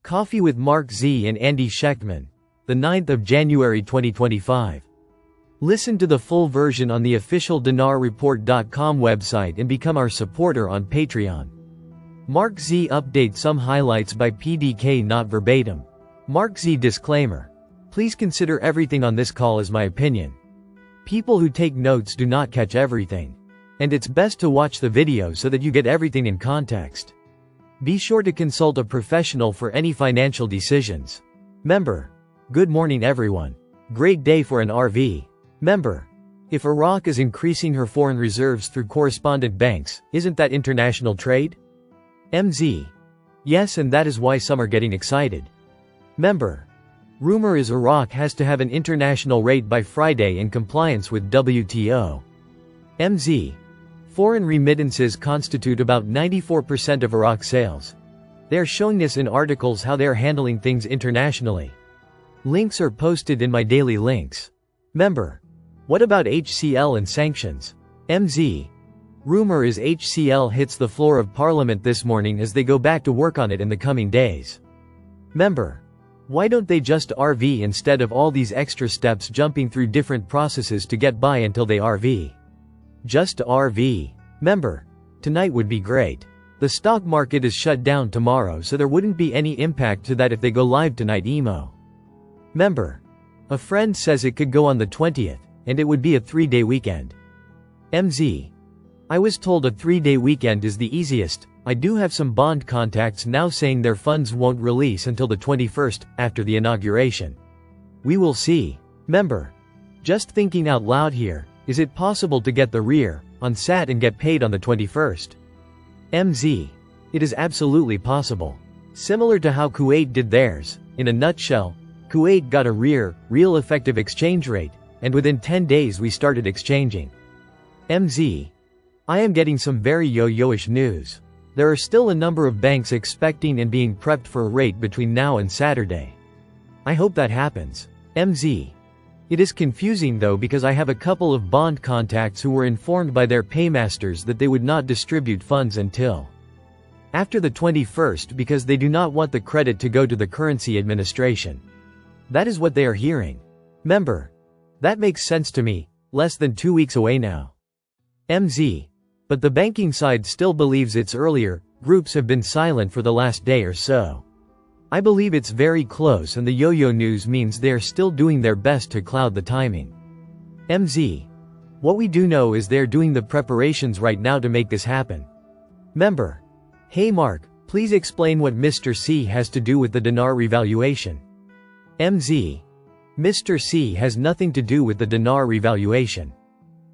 Coffee with MarkZ and Andy Schectman. The 9th of January 2025. Listen to the full version on the official dinarreport.com website and become our supporter on Patreon. MarkZ update some highlights by PDK, not verbatim. MarkZ disclaimer. Please consider everything on this call as my opinion. People who take notes do not catch everything. And it's best to watch the video so that you get everything in context. Be sure to consult a professional for any financial decisions. Member. Good morning everyone. Great day for an RV. Member. If Iraq is increasing her foreign reserves through correspondent banks, isn't that international trade? MZ. Yes, and that is why some are getting excited. Member. Rumor is Iraq has to have an international rate by Friday in compliance with WTO. MZ. Foreign remittances constitute about 94% of Iraq's sales. They are showing this in articles how they are handling things internationally. Links are posted in my daily links. Member. What about HCL and sanctions? MZ. Rumor is HCL hits the floor of Parliament this morning as they go back to work on it in the coming days. Member. Why don't they just RV instead of all these extra steps jumping through different processes to get by until they RV? Just RV. Member. Tonight would be great. The stock market is shut down tomorrow, so there wouldn't be any impact to that if they go live tonight. Emo. Member. A friend says it could go on the 20th, and it would be a 3-day weekend. MZ. I was told a 3-day weekend is the easiest. I do have some bond contacts now saying their funds won't release until the 21st, after the inauguration. We will see. Member. Just thinking out loud here, is it possible to get the rear on SAT and get paid on the 21st? MZ. It is absolutely possible. Similar to how Kuwait did theirs. In a nutshell, Kuwait got a real effective exchange rate, and within 10 days we started exchanging. MZ. I am getting some very yo-yo-ish news. There are still a number of banks expecting and being prepped for a rate between now and Saturday. I hope that happens. MZ. It is confusing though because I have a couple of bond contacts who were informed by their paymasters that they would not distribute funds until after the 21st because they do not want the credit to go to the currency administration. That is what they are hearing. Member. That makes sense to me, less than 2 weeks away now. MZ. But the banking side still believes it's earlier. Groups have been silent for the last day or so. I believe it's very close, and the yo-yo news means they are still doing their best to cloud the timing. MZ. What we do know is they're doing the preparations right now to make this happen. Member. Hey Mark, please explain what Mr. C has to do with the dinar revaluation. MZ. Mr. C has nothing to do with the dinar revaluation.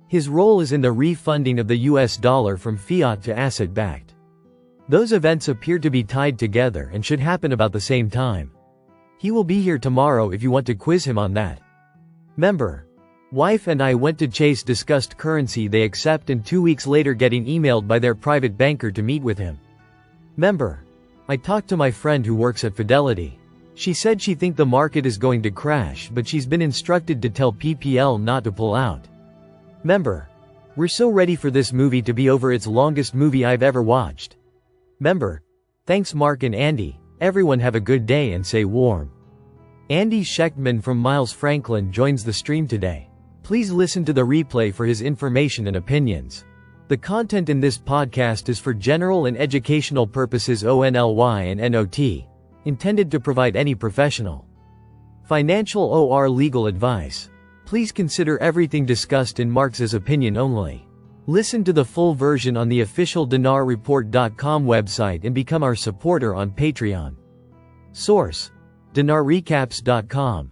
His role is in the refunding of the US dollar from fiat to asset-backed. Those events appear to be tied together and should happen about the same time. He will be here tomorrow if you want to quiz him on that. Member. Wife and I went to Chase, discussed currency they accept, and 2 weeks later getting emailed by their private banker to meet with him. Member. I talked to my friend who works at Fidelity. She said she think the market is going to crash, but she's been instructed to tell PPL not to pull out. Member. We're so ready for this movie to be over. It's longest movie I've ever watched. Member. Thanks Mark and Andy. Everyone have a good day and stay warm. Andy Schectman from Miles Franklin joins the stream today. Please listen to the replay for his information and opinions. The content in this podcast is for general and educational purposes only and not intended to provide any professional, financial or legal advice. Please consider everything discussed in MarkZ's opinion only. Listen to the full version on the official dinarreport.com website and become our supporter on Patreon. Source: dinarrecaps.com